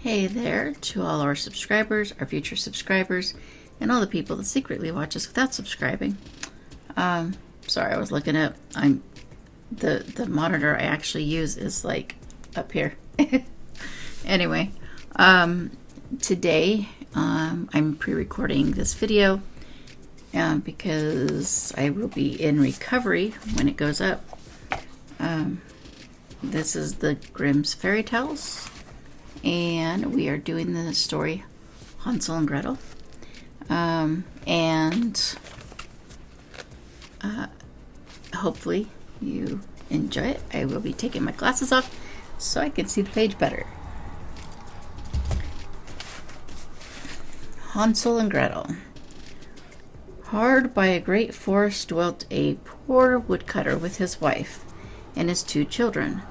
Hey there to all our subscribers, our future subscribers, and all the people that secretly watch us without subscribing. Sorry, I was looking at the monitor I actually use is like up here. Anyway, today I'm pre-recording this video because I will be in recovery when it goes up. This is the Grimm's Fairy Tales, and we are doing the story Hansel and Gretel. Hopefully you enjoy it. I will be taking my glasses off so I can see the page better. Hansel and Gretel. Hard by a great forest dwelt a poor woodcutter with his wife and his 2 children.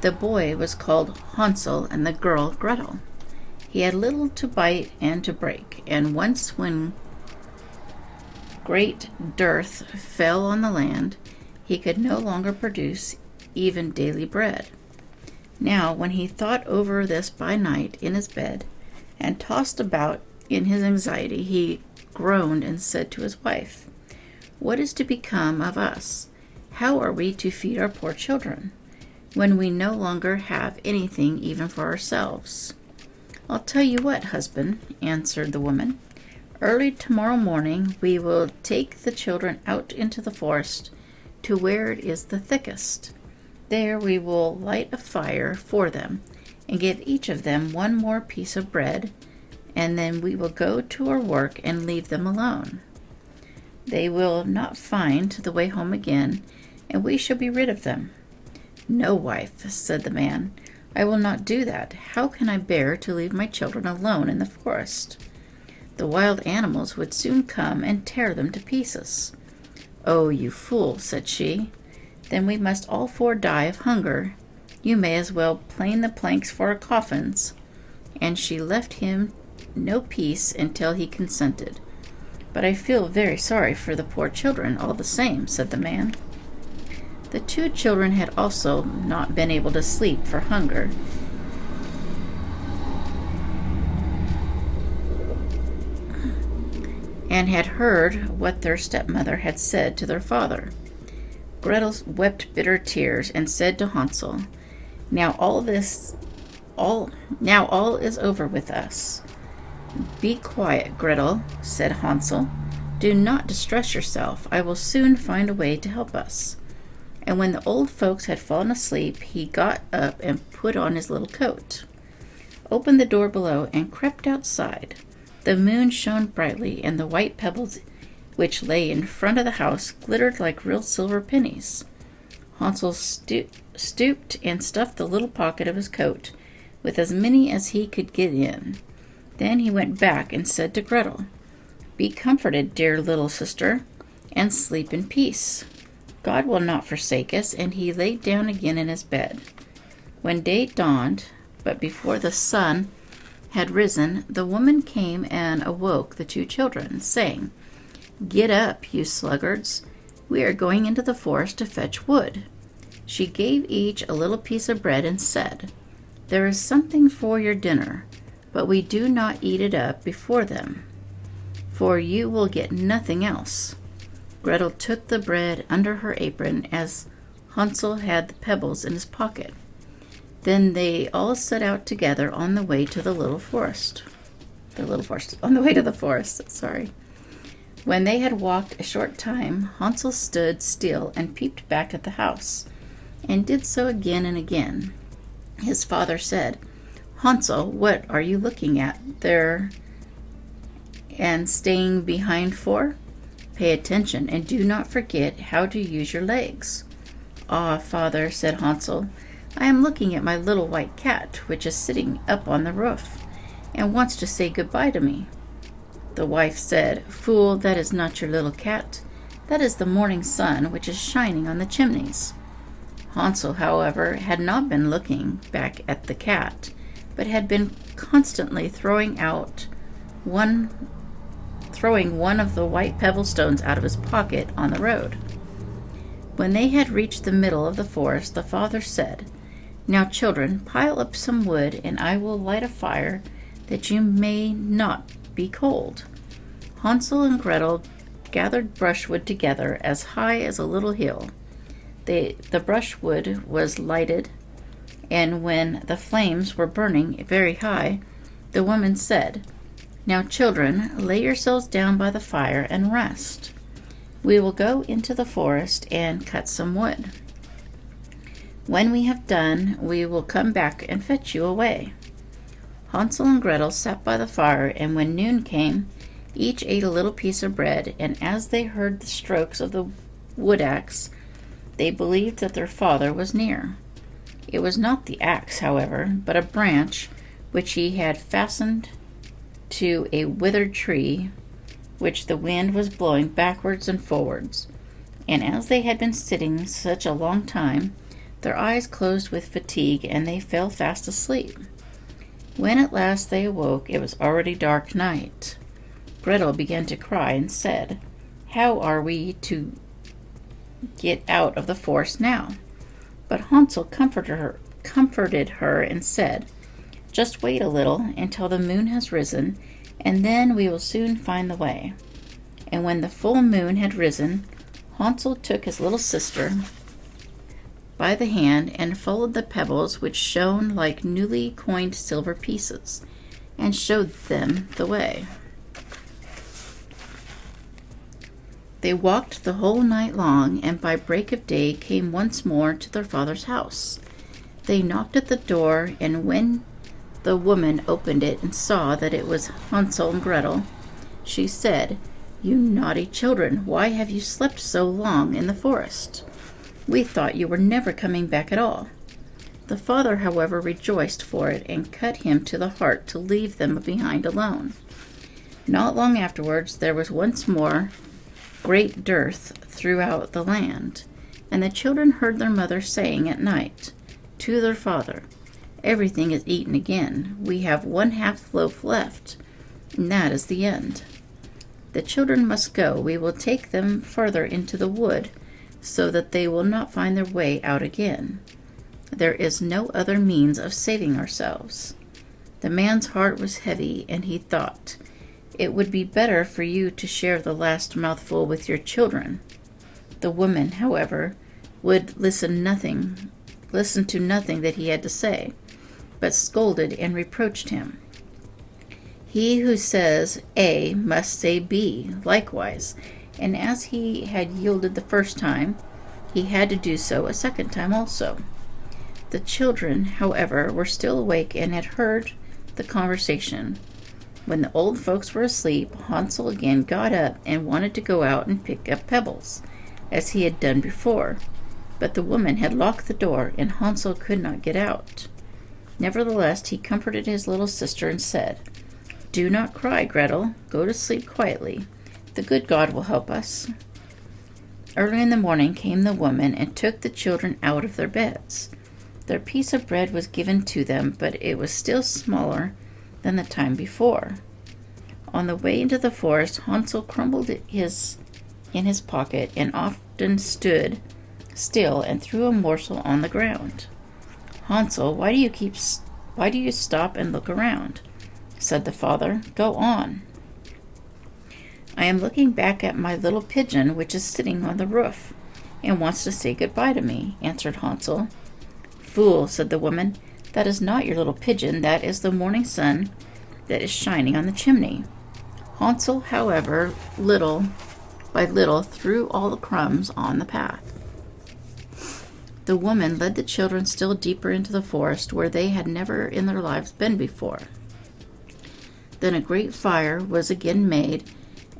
The boy was called Hansel and the girl Gretel. He had little to bite and to break, and once when great dearth fell on the land, he could no longer produce even daily bread. Now, when he thought over this by night in his bed, and tossed about in his anxiety, he groaned and said to his wife, "What is to become of us? How are we to feed our poor children, when we no longer have anything even for ourselves?" "I'll tell you what, husband," answered the woman. "Early tomorrow morning we will take the children out into the forest to where it is the thickest. There we will light a fire for them and give each of them one more piece of bread, and then we will go to our work and leave them alone. They will not find the way home again, and we shall be rid of them." "No, wife," said the man, "I will not do that. How can I bear to leave my children alone in the forest? The wild animals would soon come and tear them to pieces." "Oh, you fool," said she, "then we must all 4 die of hunger. You may as well plane the planks for our coffins." And she left him no peace until he consented. "But I feel very sorry for the poor children all the same," said the man. The 2 children had also not been able to sleep for hunger, and had heard what their stepmother had said to their father. Gretel wept bitter tears and said to Hansel, Now all is over with us." "Be quiet, Gretel," said Hansel. "Do not distress yourself. I will soon find a way to help us." And when the old folks had fallen asleep, he got up and put on his little coat, opened the door below, and crept outside. The moon shone brightly, and the white pebbles which lay in front of the house glittered like real silver pennies. Hansel stooped and stuffed the little pocket of his coat with as many as he could get in. Then he went back and said to Gretel, "Be comforted, dear little sister, and sleep in peace. God will not forsake us," and he lay down again in his bed. When day dawned, but before the sun had risen, the woman came and awoke the 2 children, saying, "Get up, you sluggards. We are going into the forest to fetch wood." She gave each a little piece of bread and said, "There is something for your dinner, but we do not eat it up before them, for you will get nothing else." Gretel took the bread under her apron as Hansel had the pebbles in his pocket. Then they all set out together on the way to the forest. When they had walked a short time, Hansel stood still and peeped back at the house, and did so again and again. His father said, "Hansel, what are you looking at there and staying behind for? Pay attention, and do not forget how to use your legs." "Ah, father," said Hansel, "I am looking at my little white cat, which is sitting up on the roof, and wants to say goodbye to me." The wife said, "Fool, that is not your little cat. That is the morning sun, which is shining on the chimneys." Hansel, however, had not been looking back at the cat, but had been constantly throwing one of the white pebble stones out of his pocket on the road. When they had reached the middle of the forest, the father said, Now, children, pile up some wood, and I will light a fire, that you may not be cold." Hansel and Gretel gathered brushwood together as high as a little hill. The brushwood was lighted, and when the flames were burning very high, the woman said, "Now, children, lay yourselves down by the fire and rest. We will go into the forest and cut some wood. When we have done, we will come back and fetch you away." Hansel and Gretel sat by the fire, and when noon came, each ate a little piece of bread, and as they heard the strokes of the wood axe, they believed that their father was near. It was not the axe, however, but a branch which he had fastened to a withered tree, which the wind was blowing backwards and forwards. And as they had been sitting such a long time, their eyes closed with fatigue, and they fell fast asleep. When at last they awoke, it was already dark night. Gretel began to cry and said, "How are we to get out of the forest now?" But Hansel comforted her and said, "Just wait a little until the moon has risen, and then we will soon find the way." And when the full moon had risen, Hansel took his little sister by the hand and followed the pebbles which shone like newly coined silver pieces, and showed them the way. They walked the whole night long, and by break of day came once more to their father's house. They knocked at the door, and when the woman opened it and saw that it was Hansel and Gretel, she said, "You naughty children, why have you slept so long in the forest? We thought you were never coming back at all." The father, however, rejoiced for it, and cut him to the heart to leave them behind alone. Not long afterwards there was once more great dearth throughout the land, and the children heard their mother saying at night to their father, "Everything is eaten again. We have 1/2 loaf left, and that is the end. The children must go. We will take them farther into the wood, so that they will not find their way out again. There is no other means of saving ourselves." The man's heart was heavy, and he thought, "It would be better for you to share the last mouthful with your children." The woman, however, would listen to nothing that he had to say, but scolded and reproached him. He who says A must say B likewise, and as he had yielded the first time, he had to do so a second time also. The children, however, were still awake and had heard the conversation. When the old folks were asleep, Hansel again got up and wanted to go out and pick up pebbles, as he had done before, but the woman had locked the door, and Hansel could not get out. Nevertheless, he comforted his little sister and said, "Do not cry, Gretel. Go to sleep quietly. The good God will help us." Early in the morning came the woman and took the children out of their beds. Their piece of bread was given to them, but it was still smaller than the time before. On the way into the forest, Hansel crumbled it in his pocket and often stood still and threw a morsel on the ground. "Hansel, why do you stop and look around?" said the father. "Go on." "I am looking back at my little pigeon, which is sitting on the roof, and wants to say goodbye to me," answered Hansel. "Fool," said the woman, "that is not your little pigeon, that is the morning sun that is shining on the chimney." Hansel, however, little by little threw all the crumbs on the path. The woman led the children still deeper into the forest, where they had never in their lives been before. Then a great fire was again made,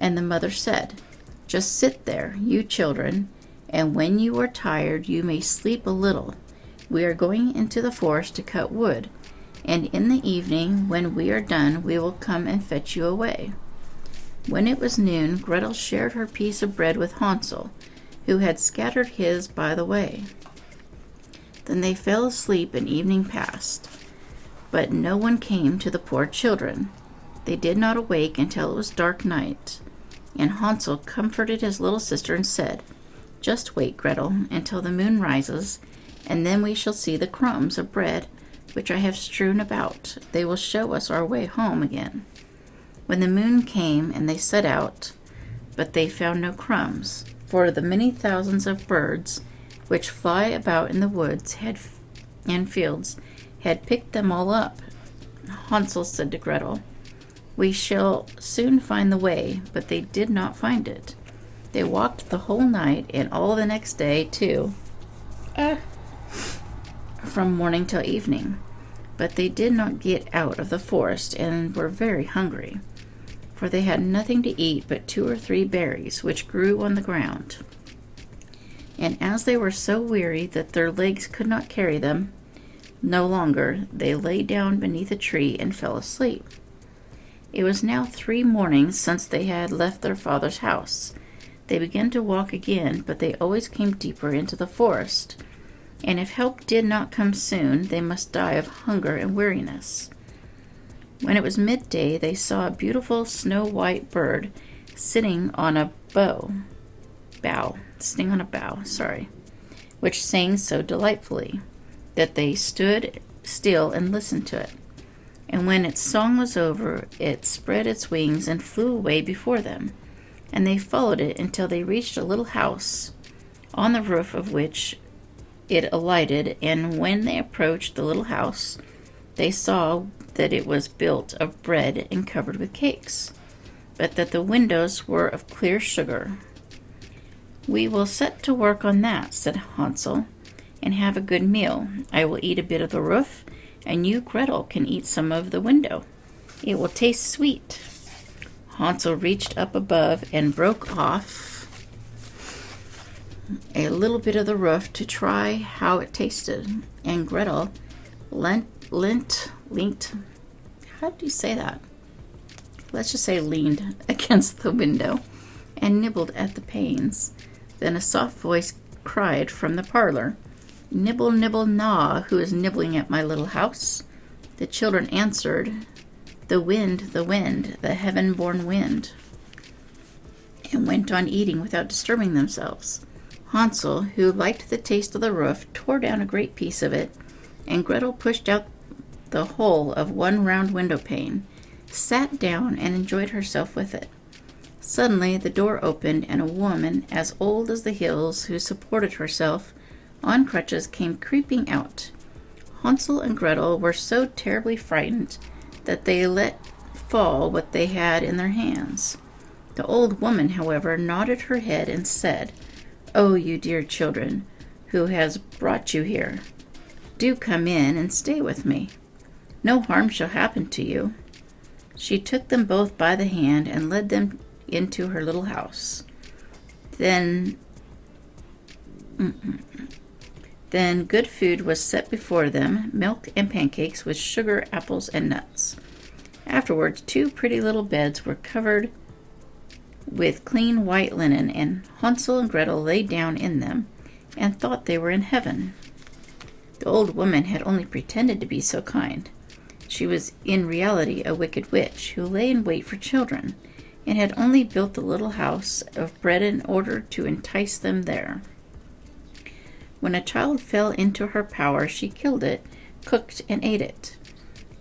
and the mother said, "Just sit there, you children, and when you are tired you may sleep a little. We are going into the forest to cut wood, and in the evening, when we are done, we will come and fetch you away." When it was noon, Gretel shared her piece of bread with Hansel, who had scattered his by the way. Then they fell asleep, and evening passed. But no one came to the poor children. They did not awake until it was dark night, and Hansel comforted his little sister and said, "Just wait, Gretel, until the moon rises, and then we shall see the crumbs of bread which I have strewn about. They will show us our way home again." When the moon came, and they set out, but they found no crumbs, for the many thousands of birds which fly about in the woods and fields had picked them all up. Hansel said to Gretel, "We shall soon find the way," but they did not find it. They walked the whole night and all the next day, too, from morning till evening. But they did not get out of the forest and were very hungry, for they had nothing to eat but 2 or 3 berries which grew on the ground. And as they were so weary that their legs could not carry them no longer, they lay down beneath a tree and fell asleep. It was now 3 mornings since they had left their father's house. They began to walk again, but they always came deeper into the forest, and if help did not come soon, they must die of hunger and weariness. When it was midday, they saw a beautiful snow-white bird sitting on a bough, which sang so delightfully that they stood still and listened to it. And when its song was over, it spread its wings and flew away before them, and they followed it until they reached a little house, on the roof of which it alighted. And when they approached the little house, they saw that it was built of bread and covered with cakes, but that the windows were of clear sugar. "We will set to work on that," said Hansel, "and have a good meal. I will eat a bit of the roof, and you, Gretel, can eat some of the window. It will taste sweet." Hansel reached up above and broke off a little bit of the roof to try how it tasted, and Gretel leaned, how do you say that? Let's just say leaned against the window and nibbled at the panes. Then a soft voice cried from the parlor, "Nibble, nibble, gnaw, who is nibbling at my little house?" The children answered, the wind, the heaven-born wind," and went on eating without disturbing themselves. Hansel, who liked the taste of the roof, tore down a great piece of it, and Gretel pushed out the whole of one round window pane, sat down, and enjoyed herself with it. Suddenly the door opened, and a woman as old as the hills, who supported herself on crutches, came creeping out. Hansel and Gretel were so terribly frightened that they let fall what they had in their hands. The old woman, however, nodded her head and said, "Oh, you dear children, who has brought you here? Do come in and stay with me. No harm shall happen to you." She took them both by the hand and led them into her little house. Then good food was set before them, milk and pancakes with sugar, apples, and nuts. Afterwards, 2 pretty little beds were covered with clean white linen, and Hansel and Gretel lay down in them and thought they were in heaven. The old woman had only pretended to be so kind. She was in reality a wicked witch who lay in wait for children, and had only built the little house of bread in order to entice them there. When a child fell into her power, she killed it, cooked, and ate it,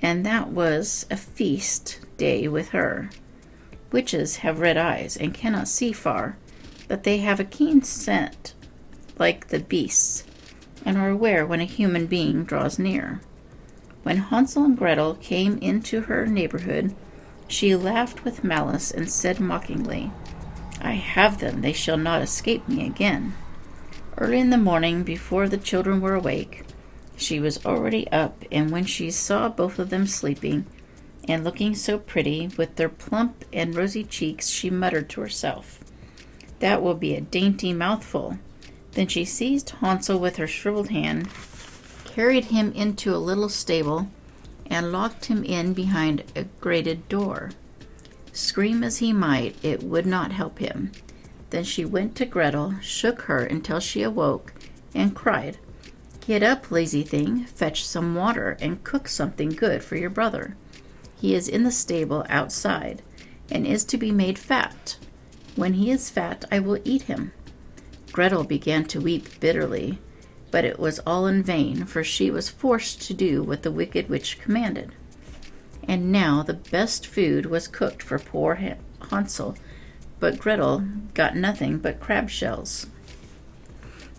and that was a feast day with her. Witches have red eyes and cannot see far, but they have a keen scent like the beasts, and are aware when a human being draws near. When Hansel and Gretel came into her neighborhood, she laughed with malice and said mockingly, "I have them, they shall not escape me again." Early in the morning, before the children were awake, she was already up, and when she saw both of them sleeping and looking so pretty with their plump and rosy cheeks, she muttered to herself, "That will be a dainty mouthful." Then she seized Hansel with her shriveled hand, carried him into a little stable, and locked him in behind a grated door. Scream as he might, it would not help him. Then she went to Gretel, shook her until she awoke, and cried, "Get up, lazy thing, fetch some water, and cook something good for your brother. He is in the stable outside, and is to be made fat. When he is fat, I will eat him." Gretel began to weep bitterly, but it was all in vain, for she was forced to do what the wicked witch commanded. And now the best food was cooked for poor Hansel, but Gretel got nothing but crab shells.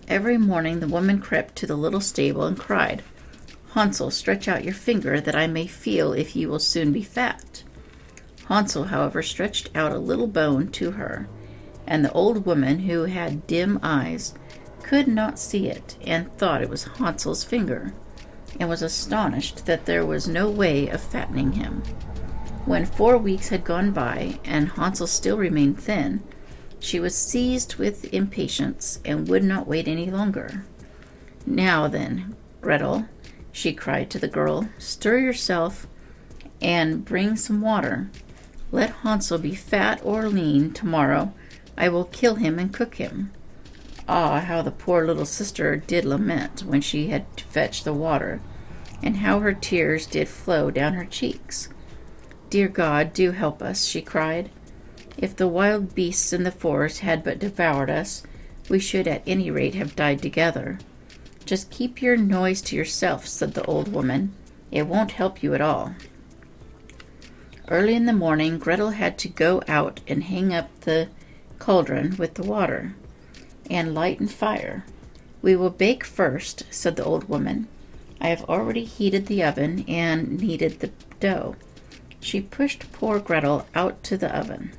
Every morning the woman crept to the little stable and cried, "Hansel, stretch out your finger that I may feel if you will soon be fat." Hansel, however, stretched out a little bone to her, and the old woman, who had dim eyes, could not see it, and thought it was Hansel's finger, and was astonished that there was no way of fattening him. When 4 weeks had gone by, and Hansel still remained thin, she was seized with impatience, and would not wait any longer. "Now then, Gretel," she cried to the girl, "stir yourself and bring some water. Let Hansel be fat or lean tomorrow. I will kill him and cook him." Ah, how the poor little sister did lament when she had to fetch the water, and how her tears did flow down her cheeks. "Dear God, do help us," she cried. "If the wild beasts in the forest had but devoured us, we should at any rate have died together." "Just keep your noise to yourself," said the old woman. "It won't help you at all." Early in the morning, Gretel had to go out and hang up the cauldron with the water, and light and fire. "We will bake first," said the old woman. "I have already heated the oven and kneaded the dough." She pushed poor Gretel out to the oven,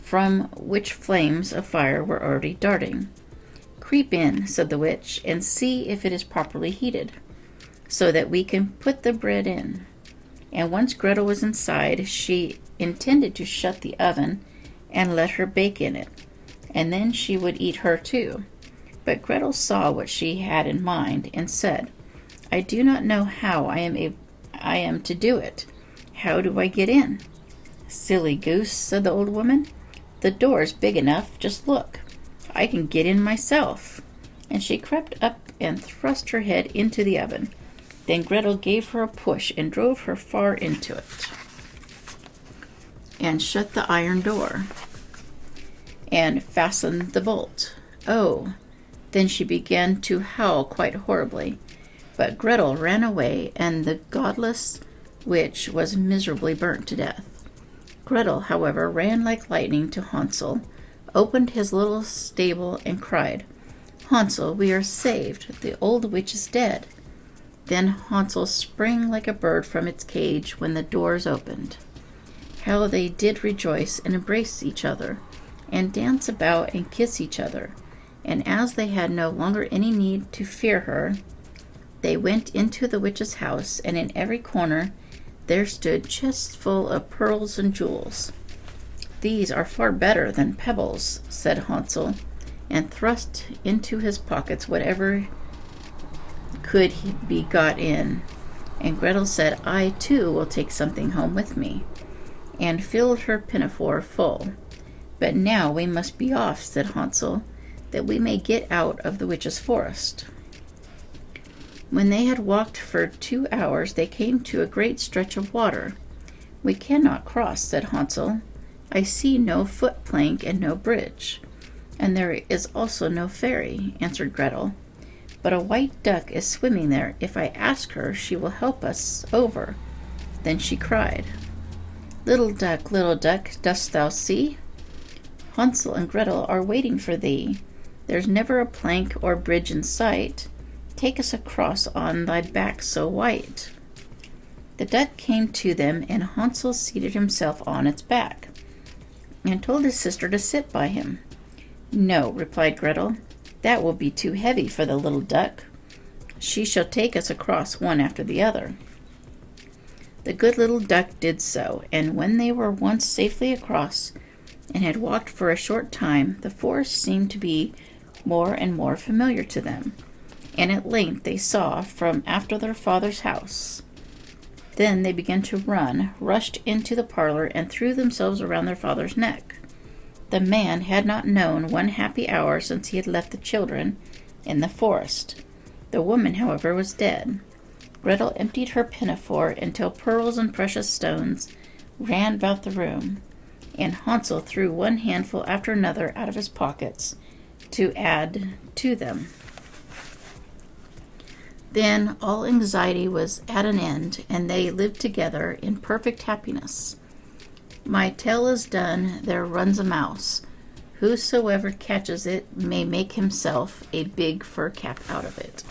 from which flames of fire were already darting. "Creep in," said the witch, "and see if it is properly heated, so that we can put the bread in." And once Gretel was inside, she intended to shut the oven and let her bake in it, and then she would eat her too. But Gretel saw what she had in mind, and said, "I do not know how I am to do it. How do I get in?" "Silly goose," said the old woman. "The door's big enough. Just look. I can get in myself." And she crept up and thrust her head into the oven. Then Gretel gave her a push and drove her far into it, and shut the iron door, and fastened the bolt. Oh! Then she began to howl quite horribly. But Gretel ran away, and the godless witch was miserably burnt to death. Gretel, however, ran like lightning to Hansel, opened his little stable, and cried, "Hansel, we are saved. The old witch is dead." Then Hansel sprang like a bird from its cage when the doors opened. How they did rejoice and embrace each other, and dance about and kiss each other. And as they had no longer any need to fear her, they went into the witch's house, and in every corner there stood chests full of pearls and jewels. "These are far better than pebbles," said Hansel, and thrust into his pockets whatever could be got in. And Gretel said, "I too will take something home with me," and filled her pinafore full. "But now we must be off," said Hansel, "that we may get out of the witch's forest." When they had walked for 2 hours, they came to a great stretch of water. "We cannot cross," said Hansel. "I see no foot plank and no bridge." "And there is also no ferry," answered Gretel. "But a white duck is swimming there. If I ask her, she will help us over." Then she cried, little duck, dost thou see? Hansel and Gretel are waiting for thee. There's never a plank or bridge in sight. Take us across on thy back so white." The duck came to them, and Hansel seated himself on its back, and told his sister to sit by him. "No," replied Gretel, "that will be too heavy for the little duck. She shall take us across one after the other." The good little duck did so, and when they were once safely across, and had walked for a short time, the forest seemed to be more and more familiar to them, and at length they saw from after their father's house. Then they began to run, rushed into the parlor, and threw themselves around their father's neck. The man had not known one happy hour since he had left the children in the forest. The woman, however, was dead. Gretel emptied her pinafore until pearls and precious stones ran about the room, and Hansel threw one handful after another out of his pockets to add to them. Then all anxiety was at an end, and they lived together in perfect happiness. My tale is done, there runs a mouse. Whosoever catches it may make himself a big fur cap out of it.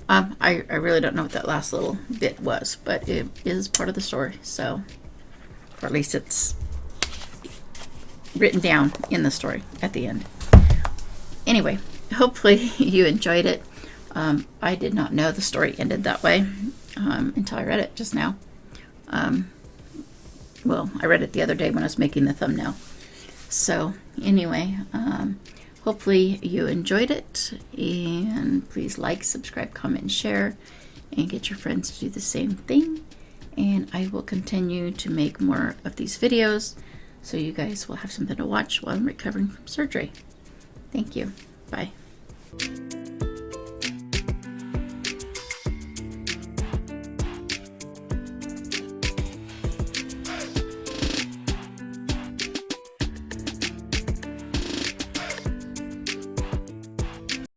I really don't know what that last little bit was, but it is part of the story, so, or at least it's written down in the story at the end. Anyway, hopefully you enjoyed it. I did not know the story ended that way until I read it just now. Well, I read it the other day when I was making the thumbnail. So anyway, hopefully you enjoyed it, and please like, subscribe, comment, and share, and get your friends to do the same thing. And I will continue to make more of these videos so you guys will have something to watch while I'm recovering from surgery. Thank you. Bye.